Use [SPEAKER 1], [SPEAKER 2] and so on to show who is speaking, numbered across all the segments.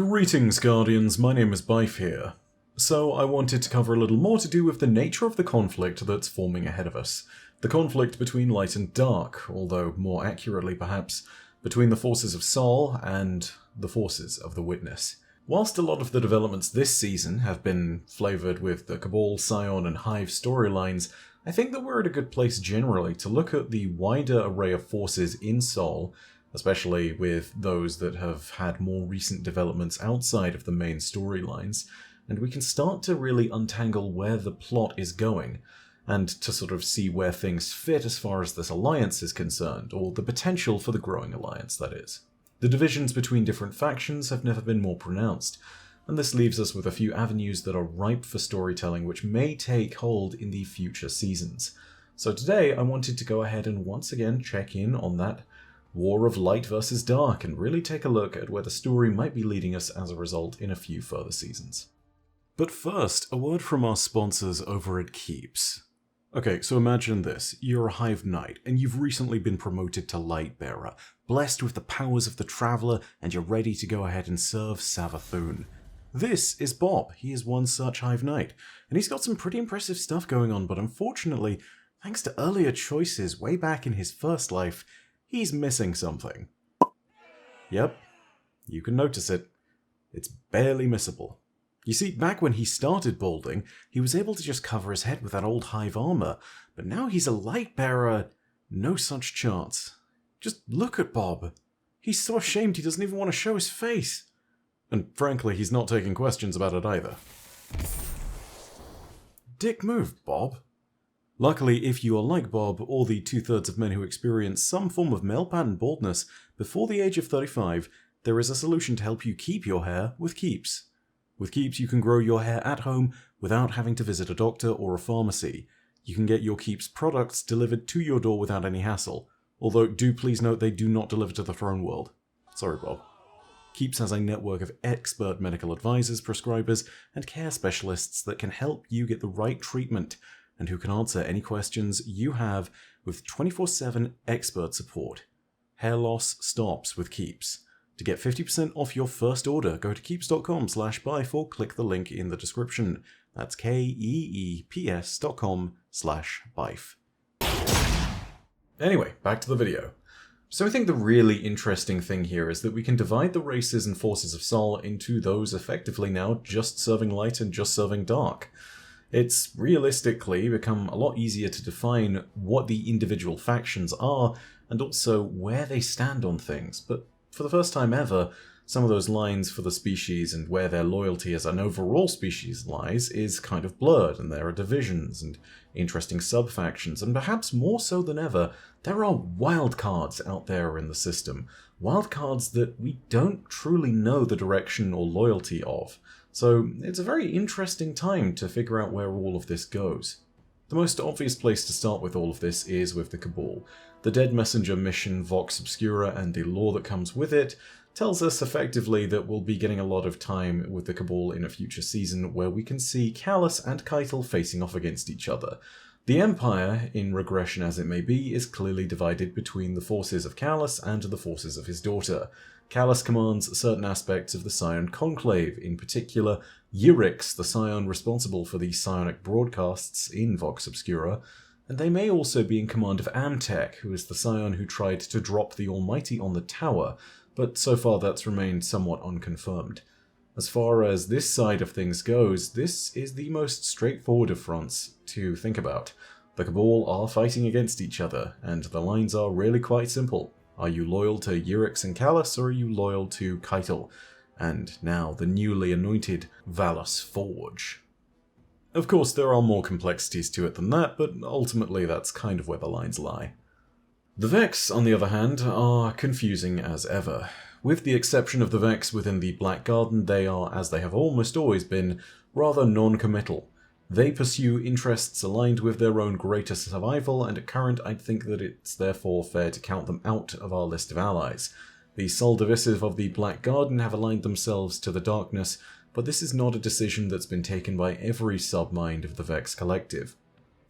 [SPEAKER 1] Greetings, Guardians, my name is Bife here. So I wanted to cover a little more to do with the nature of the conflict that's forming ahead of us. The conflict between light and dark, although more accurately perhaps, between the forces of Sol and the forces of the Witness. Whilst a lot of the developments this season have been flavoured with the Cabal, Scion and Hive storylines, I think that we're at a good place generally to look at the wider array of forces in Sol, especially with those that have had more recent developments outside of the main storylines, and we can start to really untangle where the plot is going, and to sort of see where things fit as far as this alliance is concerned, or the potential for the growing alliance, that is. The divisions between different factions have never been more pronounced, and this leaves us with a few avenues that are ripe for storytelling which may take hold in the future seasons. So today I wanted to go ahead and once again check in on that war of light versus dark and really take a look at where the story might be leading us as a result in a few further seasons. But first, a word from our sponsors over at Keeps. Okay, so imagine this. You're a Hive Knight, and you've recently been promoted to Lightbearer, blessed with the powers of the Traveller, and you're ready to go ahead and serve Savathûn. This is Bob. He is one such Hive Knight, and he's got some pretty impressive stuff going on, but unfortunately, thanks to earlier choices way back in his first life, he's missing something. Yep, you can notice it. It's barely missable. You see, back when he started balding, he was able to just cover his head with that old Hive armor, but now he's a Lightbearer. No such chance. Just look at Bob. He's so ashamed he doesn't even want to show his face. And frankly, he's not taking questions about it either. Dick move, Bob. Luckily, if you are like Bob, or the 2/3 of men who experience some form of male pattern baldness before the age of 35, there is a solution to help you keep your hair with Keeps. With Keeps, you can grow your hair at home without having to visit a doctor or a pharmacy. You can get your Keeps products delivered to your door without any hassle, although do please note they do not deliver to the throne world. Sorry, Bob. Keeps has a network of expert medical advisors, prescribers, and care specialists that can help you get the right treatment and who can answer any questions you have with 24/7 expert support. Hair loss stops with Keeps. To get 50% off your first order, go to keeps.com/bife or click the link in the description. That's keeps.com/bife. Anyway, back to the video. So I think the really interesting thing here is that we can divide the races and forces of Sol into those effectively now just serving light and just serving dark. It's realistically become a lot easier to define what the individual factions are and also where they stand on things, but for the first time ever, some of those lines for the species and where their loyalty as an overall species lies is kind of blurred, and there are divisions and interesting sub-factions, and perhaps more so than ever, there are wildcards out there in the system. Wildcards that we don't truly know the direction or loyalty of. So it's a very interesting time to figure out where all of this goes. The most obvious place to start with all of this is with the Cabal. The Dead Messenger mission Vox Obscura and the lore that comes with it tells us effectively that we'll be getting a lot of time with the Cabal in a future season where we can see Calus and Keitel facing off against each other. The Empire, in regression as it may be, is clearly divided between the forces of Calus and the forces of his daughter. Calus commands certain aspects of the Scion Conclave, in particular Euryx, the Scion responsible for the psionic broadcasts in Vox Obscura, and they may also be in command of Amtek, who is the Scion who tried to drop the Almighty on the tower, but so far that's remained somewhat unconfirmed. As far as this side of things goes, this is the most straightforward of fronts to think about. The Cabal are fighting against each other, and the lines are really quite simple. Are you loyal to Euryx and Calus, or are you loyal to Keitel? And now the newly anointed Valos Forge. Of course, there are more complexities to it than that, but ultimately that's kind of where the lines lie. The Vex, on the other hand, are confusing as ever. With the exception of the Vex within the Black Garden, they are, as they have almost always been, rather non-committal. They pursue interests aligned with their own greater survival, and at current I'd think that it's therefore fair to count them out of our list of allies. The Sol Divisive of the Black Garden have aligned themselves to the darkness, but this is not a decision that's been taken by every sub-mind of the Vex Collective.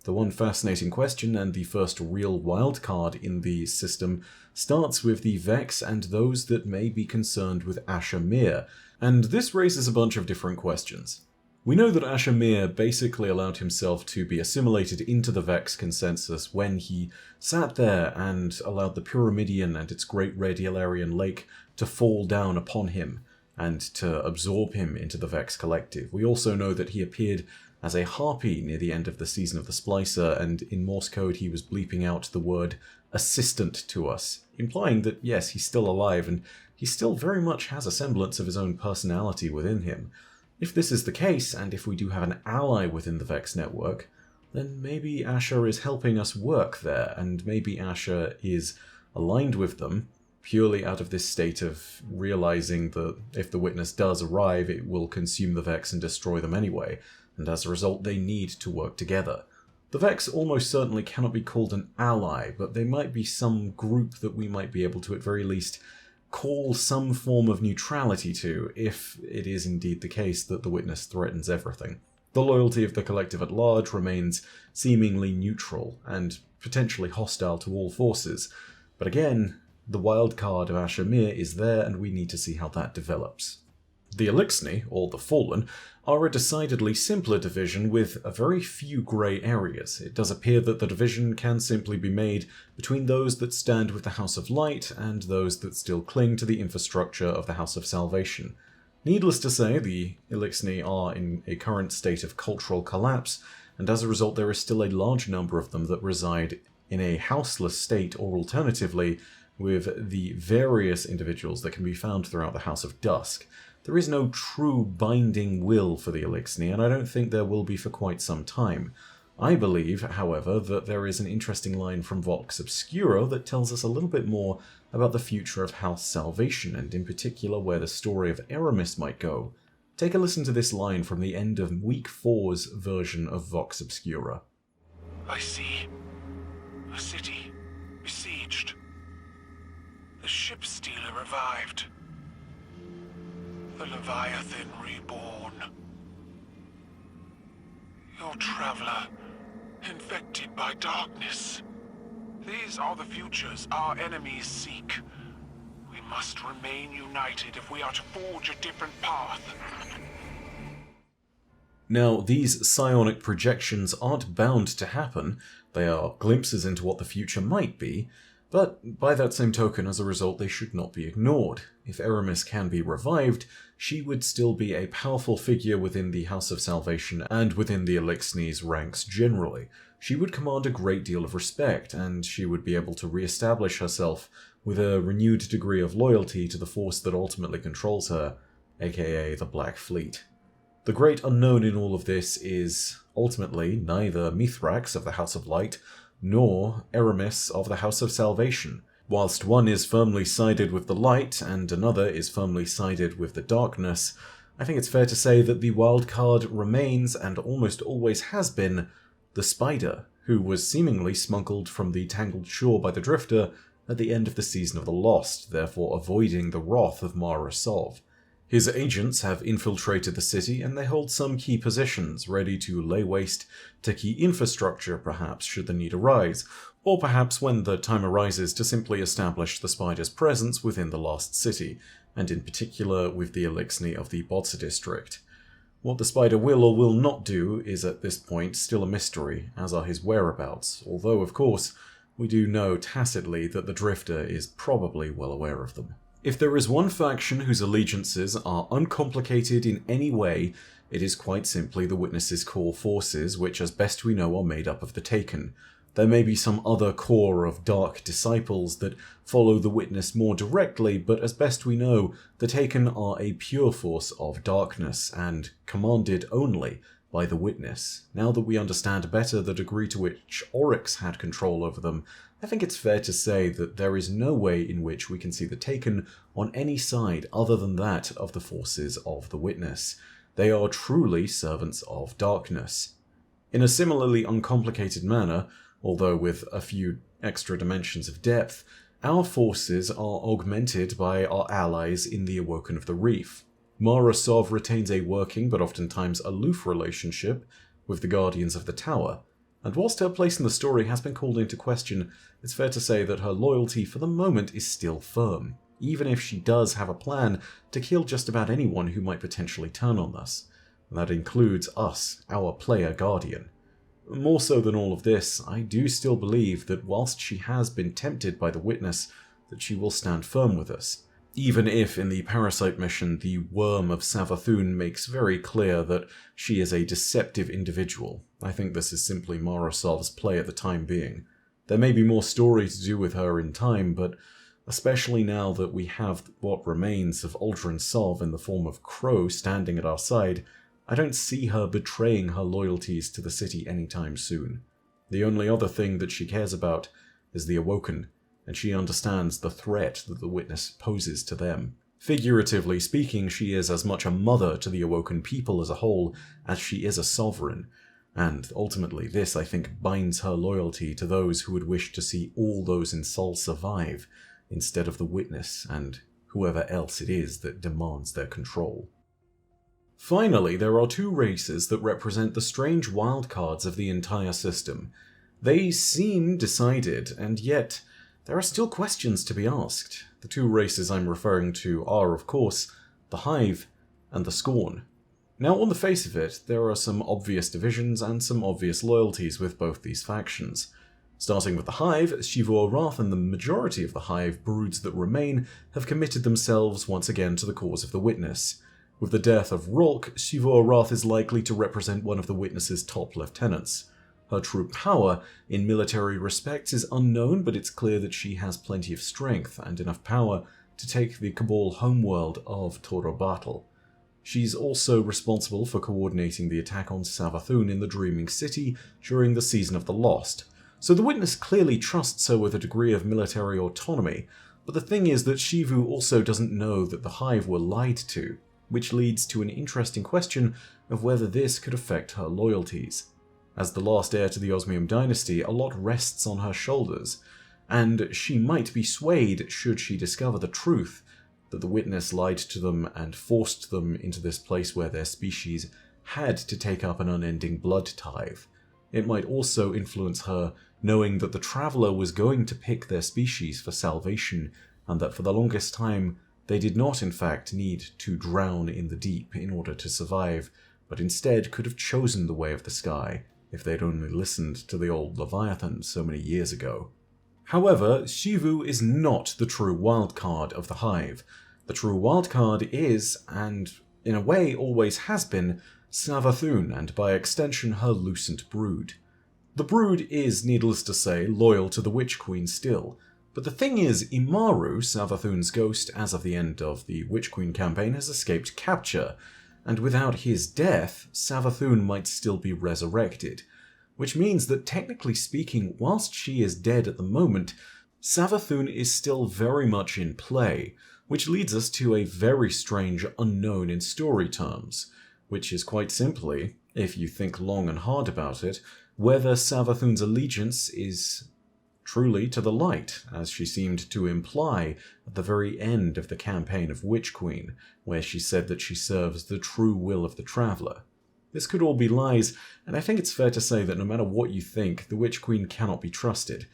[SPEAKER 1] The one fascinating question, and the first real wildcard in the system, starts with the Vex and those that may be concerned with Asher Mir, and this raises a bunch of different questions. We know that Asher Mir basically allowed himself to be assimilated into the Vex consensus when he sat there and allowed the Pyramidion and its great red Ilarian lake to fall down upon him and to absorb him into the Vex collective. We also know that he appeared as a harpy near the end of the season of the Splicer, and in Morse code he was bleeping out the word assistant to us, implying that yes, he's still alive and he still very much has a semblance of his own personality within him. If this is the case, and if we do have an ally within the Vex network, then maybe Asher is helping us work there, and maybe Asher is aligned with them purely out of this state of realizing that if the Witness does arrive, it will consume the Vex and destroy them anyway, and as a result they need to work together. The Vex almost certainly cannot be called an ally, but they might be some group that we might be able to at very least call some form of neutrality to, if it is indeed the case that the Witness threatens everything. The loyalty of the collective at large remains seemingly neutral, and potentially hostile to all forces, but again, the wild card of Asher Mir is there, and we need to see how that develops. The Eliksni, or the Fallen, are a decidedly simpler division with a very few grey areas. It does appear that the division can simply be made between those that stand with the House of Light and those that still cling to the infrastructure of the House of Salvation. Needless to say, the Eliksni are in a current state of cultural collapse, and as a result there is still a large number of them that reside in a houseless state, or alternatively, with the various individuals that can be found throughout the House of Dusk. There is no true binding will for the Eliksni, and I don't think there will be for quite some time. I believe, however, that there is an interesting line from Vox Obscura that tells us a little bit more about the future of House Salvation, and in particular where the story of Eramis might go. Take a listen to this line from the end of Week 4's version of Vox Obscura.
[SPEAKER 2] I see a city besieged. The ship stealer revived. The Leviathan reborn. Your traveler, infected by darkness. These are the futures our enemies seek. We must remain united if we are to forge a different path.
[SPEAKER 1] Now, these psionic projections aren't bound to happen. They are glimpses into what the future might be, but by that same token, as a result, they should not be ignored. If Eramis can be revived, she would still be a powerful figure within the House of Salvation and within the Eliksni's ranks generally. She would command a great deal of respect, and she would be able to re-establish herself with a renewed degree of loyalty to the force that ultimately controls her, aka the Black Fleet. The great unknown in all of this is, ultimately, neither Mithrax of the House of Light, nor Eramis of the House of Salvation. Whilst one is firmly sided with the light, and another is firmly sided with the darkness, I think it's fair to say that the wild card remains, and almost always has been, the Spider, who was seemingly smuggled from the Tangled Shore by the Drifter at the end of the Season of the Lost, therefore avoiding the wrath of Mara Sov. His agents have infiltrated the city, and they hold some key positions, ready to lay waste to key infrastructure, perhaps, should the need arise, or perhaps when the time arises to simply establish the Spider's presence within the lost city, and in particular with the Eliksni of the Botsa district. What the Spider will or will not do is at this point still a mystery, as are his whereabouts, although, of course, we do know tacitly that the Drifter is probably well aware of them. If there is one faction whose allegiances are uncomplicated in any way, it is quite simply the Witness's core forces, which as best we know are made up of the Taken. There may be some other core of dark disciples that follow the Witness more directly, but as best we know, the Taken are a pure force of darkness, and commanded only by the Witness. Now that we understand better the degree to which Oryx had control over them, I think it's fair to say that there is no way in which we can see the Taken on any side other than that of the forces of the Witness. They are truly servants of darkness. In a similarly uncomplicated manner, although with a few extra dimensions of depth, our forces are augmented by our allies in the Awoken of the Reef. Mara Sov retains a working but oftentimes aloof relationship with the Guardians of the Tower. And whilst her place in the story has been called into question, it's fair to say that her loyalty for the moment is still firm, even if she does have a plan to kill just about anyone who might potentially turn on us. And that includes us, our player guardian. More so than all of this, I do still believe that whilst she has been tempted by the Witness, that she will stand firm with us. Even if in the Parasite mission the Worm of Savathûn makes very clear that she is a deceptive individual, I think this is simply Mara Sov's play at the time being. There may be more story to do with her in time, but especially now that we have what remains of Uldren Sov in the form of Crow standing at our side, I don't see her betraying her loyalties to the city anytime soon. The only other thing that she cares about is the Awoken, and she understands the threat that the Witness poses to them. Figuratively speaking, she is as much a mother to the Awoken people as a whole as she is a sovereign, and ultimately this, I think, binds her loyalty to those who would wish to see all those in Sol survive, instead of the Witness and whoever else it is that demands their control. Finally, there are two races that represent the strange wildcards of the entire system. They seem decided, and yet there are still questions to be asked. The two races I'm referring to are, of course, the Hive and the Scorn. Now, on the face of it, there are some obvious divisions and some obvious loyalties with both these factions. Starting with the Hive, Xivu Arath and the majority of the Hive broods that remain have committed themselves once again to the cause of the Witness. With the death of Rhulk, Xivu Arath is likely to represent one of the Witness's top lieutenants. Her true power, in military respects, is unknown, but it's clear that she has plenty of strength and enough power to take the Cabal homeworld of Torobatl. She's also responsible for coordinating the attack on Savathûn in the Dreaming City during the Season of the Lost, so the Witness clearly trusts her with a degree of military autonomy, but the thing is that Xivu also doesn't know that the Hive were lied to, which leads to an interesting question of whether this could affect her loyalties. As the last heir to the Osmium dynasty, a lot rests on her shoulders, and she might be swayed should she discover the truth, that the Witness lied to them and forced them into this place where their species had to take up an unending blood tithe. It might also influence her knowing that the Traveller was going to pick their species for salvation, and that for the longest time they did not in fact need to drown in the deep in order to survive, but instead could have chosen the way of the sky if they'd only listened to the old Leviathan so many years ago. However, Xivu is not the true wildcard of the Hive. The true wildcard is, and in a way always has been, Savathûn, and by extension her Lucent brood. The brood is, needless to say, loyal to the Witch Queen still, but the thing is, Imaru, Savathûn's ghost as of the end of the Witch Queen campaign, has escaped capture, and without his death, Savathûn might still be resurrected, which means that technically speaking, whilst she is dead at the moment, Savathûn is still very much in play, which leads us to a very strange unknown in story terms, which is quite simply, if you think long and hard about it, whether Savathûn's allegiance is truly to the light, as she seemed to imply at the very end of the campaign of Witch Queen, where she said that she serves the true will of the Traveller. This could all be lies, and I think it's fair to say that no matter what you think, the Witch Queen cannot be trusted.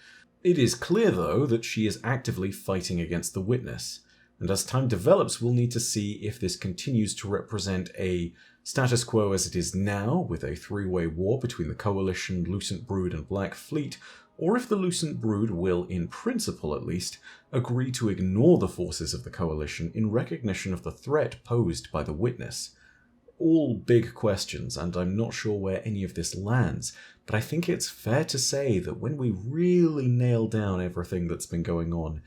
[SPEAKER 1] It is clear, though, that she is actively fighting against the Witness, and as time develops we'll need to see if this continues to represent a status quo as it is now, with a three-way war between the Coalition, Lucent Brood and Black Fleet, or if the Lucent Brood will, in principle at least, agree to ignore the forces of the Coalition in recognition of the threat posed by the Witness. All big questions, and I'm not sure where any of this lands, but I think it's fair to say that when we really nail down everything that's been going on,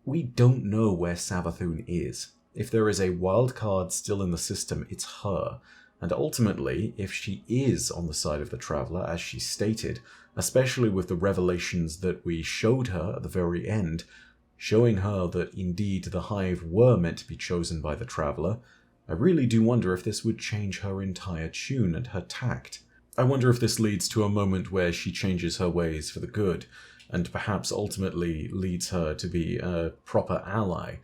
[SPEAKER 1] we don't know where Savathûn is. If there is a wild card still in the system, it's her, and ultimately, if she is on the side of the Traveller, as she stated, especially with the revelations that we showed her at the very end, showing her that indeed the Hive were meant to be chosen by the Traveller, I really do wonder if this would change her entire tune and her tact. I wonder if this leads to a moment where she changes her ways for the good, and perhaps ultimately leads her to be a proper ally.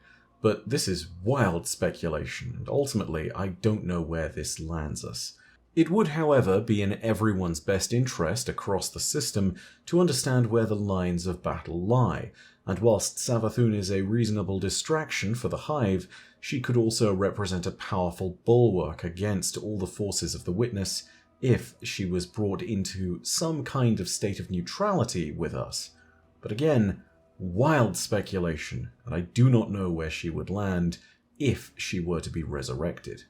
[SPEAKER 1] But this is wild speculation, and ultimately I don't know where this lands us. It would, however, be in everyone's best interest across the system to understand where the lines of battle lie, and whilst Savathun is a reasonable distraction for the Hive, she could also represent a powerful bulwark against all the forces of the Witness if she was brought into some kind of state of neutrality with us. But again, wild speculation, and I do not know where she would land if she were to be resurrected.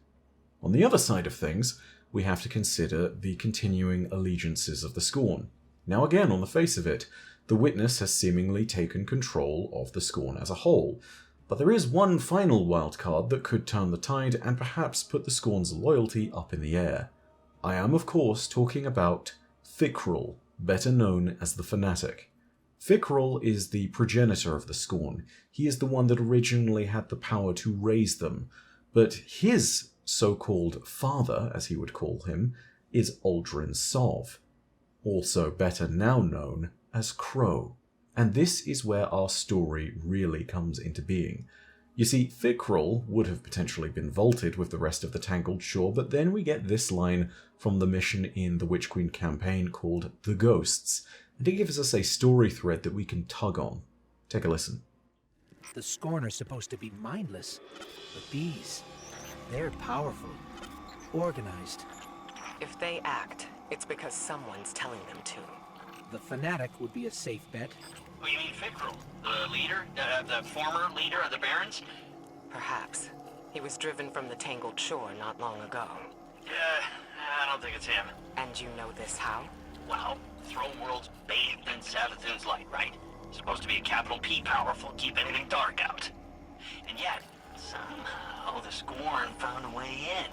[SPEAKER 1] On the other side of things, we have to consider the continuing allegiances of the Scorn. Now again, on the face of it, the Witness has seemingly taken control of the Scorn as a whole, but there is one final wildcard that could turn the tide and perhaps put the Scorn's loyalty up in the air. I am, of course, talking about Fikrul, better known as the Fanatic. Fikrul is the progenitor of the Scorn. He is the one that originally had the power to raise them, but his so-called father, as he would call him, is Uldren Sov, also better now known as Crow. And this is where our story really comes into being. You see, Fikrul would have potentially been vaulted with the rest of the Tangled Shore, but then we get this line from the mission in the Witch Queen campaign called The Ghosts, and it gives us a story thread that we can tug on. Take a listen.
[SPEAKER 3] The Scorn are supposed to be mindless, but these, they're powerful, organized.
[SPEAKER 4] If they act, it's because someone's telling them to.
[SPEAKER 3] The Fanatic would be a safe bet.
[SPEAKER 5] Oh, you mean Fikrul? The leader? The former leader of the Barons?
[SPEAKER 4] Perhaps. He was driven from the Tangled Shore not long ago.
[SPEAKER 5] I don't think it's him.
[SPEAKER 4] And you know this how?
[SPEAKER 5] Well, Throne World's bathed in Savathun's light, right? Supposed to be a capital P powerful, keep anything dark out. And yet, somehow the Scorn found a way in.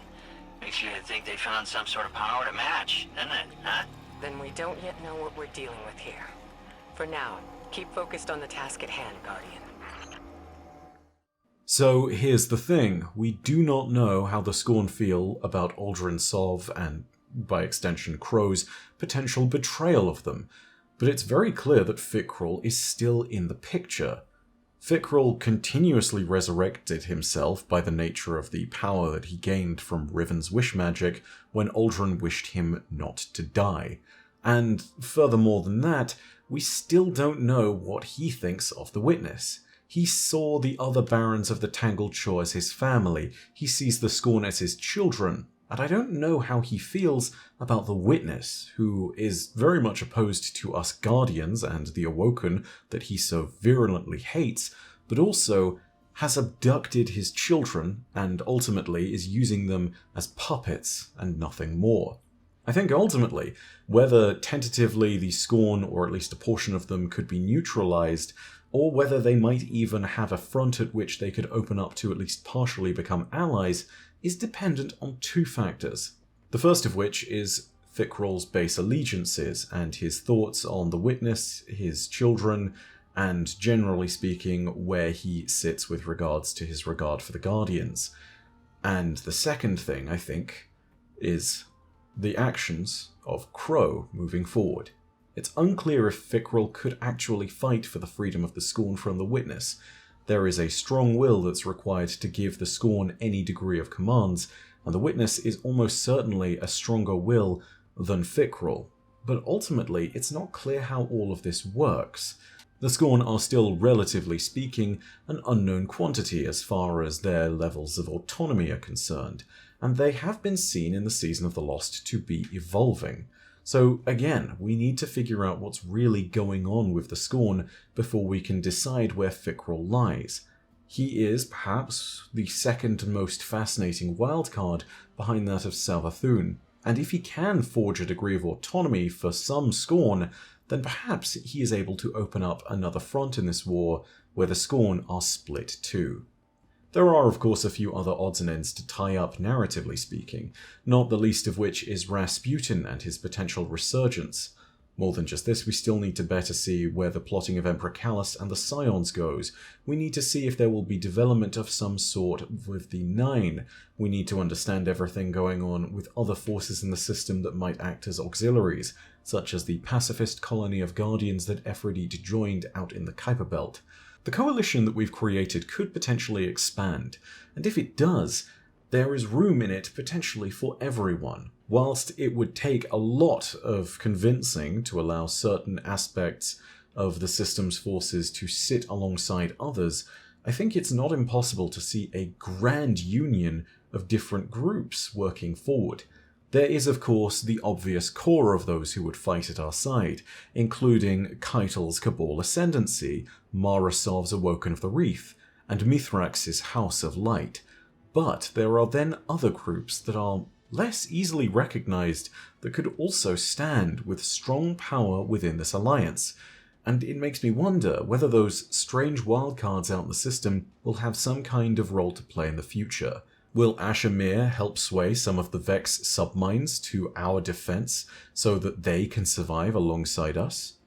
[SPEAKER 5] Makes you think they found some sort of power to match, doesn't it, huh?
[SPEAKER 4] Then we don't yet know what we're dealing with here. For now, keep focused on the task at hand, Guardian.
[SPEAKER 1] So here's the thing, we do not know how the Scorn feel about Uldren Sov and, by extension, Crow's potential betrayal of them, but it's very clear that Fikrul is still in the picture. Fikrul continuously resurrected himself by the nature of the power that he gained from Riven's wish magic when Uldren wished him not to die. And furthermore than that, we still don't know what he thinks of the Witness. He saw the other Barons of the Tangled Shore as his family, he sees the Scorn as his children, and I don't know how he feels about the Witness, who is very much opposed to us Guardians and the Awoken that he so virulently hates, but also has abducted his children and ultimately is using them as puppets and nothing more. I think ultimately, whether tentatively the Scorn, or at least a portion of them, could be neutralized, or whether they might even have a front at which they could open up to at least partially become allies, is dependent on two factors. The first of which is Fikrul's base allegiances and his thoughts on the Witness, his children, and generally speaking, where he sits with regards to his regard for the Guardians. And the second thing, I think, is the actions of Crow moving forward. It's unclear if Fikrul could actually fight for the freedom of the Scorn from the Witness. There is a strong will that's required to give the Scorn any degree of commands, and the Witness is almost certainly a stronger will than Fikrul. But ultimately, it's not clear how all of this works. The Scorn are still, relatively speaking, an unknown quantity as far as their levels of autonomy are concerned, and they have been seen in the Season of the Lost to be evolving. So again, we need to figure out what's really going on with the Scorn before we can decide where Fikrul lies. He is, perhaps, the second most fascinating wildcard behind that of Savathun, and if he can forge a degree of autonomy for some Scorn, then perhaps he is able to open up another front in this war where the Scorn are split too. There are, of course, a few other odds and ends to tie up, narratively speaking, not the least of which is Rasputin and his potential resurgence. More than just this, we still need to better see where the plotting of Emperor Callus and the Scions goes. We need to see if there will be development of some sort with the Nine. We need to understand everything going on with other forces in the system that might act as auxiliaries, such as the pacifist colony of Guardians that Ephrodite joined out in the Kuiper Belt. The coalition that we've created could potentially expand, and if it does, there is room in it potentially for everyone. Whilst it would take a lot of convincing to allow certain aspects of the system's forces to sit alongside others, I think it's not impossible to see a grand union of different groups working forward. There is, of course, the obvious core of those who would fight at our side, including Keitel's Cabal Ascendancy, Mara Sov's Awoken of the Wreath, and Mithrax's House of Light. But there are then other groups that are less easily recognized that could also stand with strong power within this alliance, and it makes me wonder whether those strange wildcards out in the system will have some kind of role to play in the future. Will Asher Mir help sway some of the Vex subminds to our defense so that they can survive alongside us?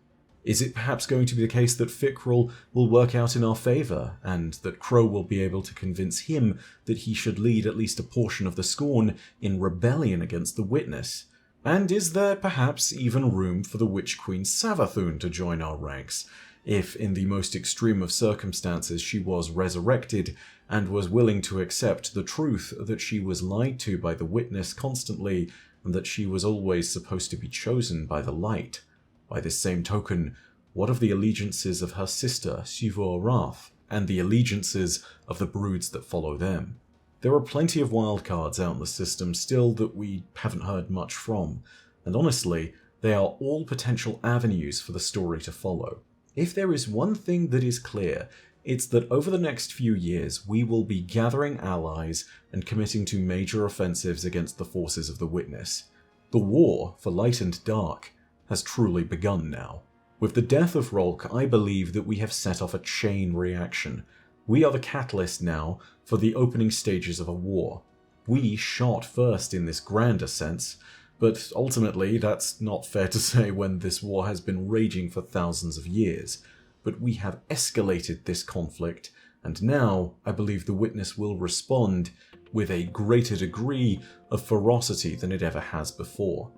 [SPEAKER 1] Is it perhaps going to be the case that Fikrul will work out in our favor, and that Crow will be able to convince him that he should lead at least a portion of the Scorn in rebellion against the Witness? And is there perhaps even room for the Witch Queen Savathun to join our ranks, if in the most extreme of circumstances she was resurrected and was willing to accept the truth that she was lied to by the Witness constantly, and that she was always supposed to be chosen by the Light? By this same token, what of the allegiances of her sister, Suvor Wrath, and the allegiances of the broods that follow them? There are plenty of wildcards out in the system still that we haven't heard much from, and honestly, they are all potential avenues for the story to follow. If there is one thing that is clear, it's that over the next few years we will be gathering allies and committing to major offensives against the forces of the Witness. The war for Light and Dark has truly begun now. With the death of Rolk, I believe that we have set off a chain reaction. We are the catalyst now for the opening stages of a war. We shot first in this grander sense, but ultimately that's not fair to say when this war has been raging for thousands of years. But we have escalated this conflict, and now I believe the Witness will respond with a greater degree of ferocity than it ever has before.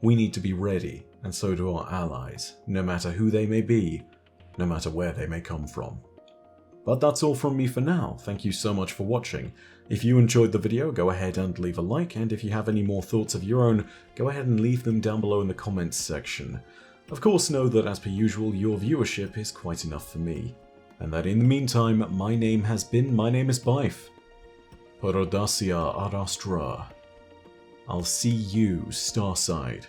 [SPEAKER 1] We need to be ready, and so do our allies, no matter who they may be, no matter where they may come from. But that's all from me for now. Thank you so much for watching. If you enjoyed the video, go ahead and leave a like, and if you have any more thoughts of your own, go ahead and leave them down below in the comments section. Of course, know that as per usual, your viewership is quite enough for me, and that in the meantime, my name is Byf. Perodacia ad Astra. I'll see you, Starside.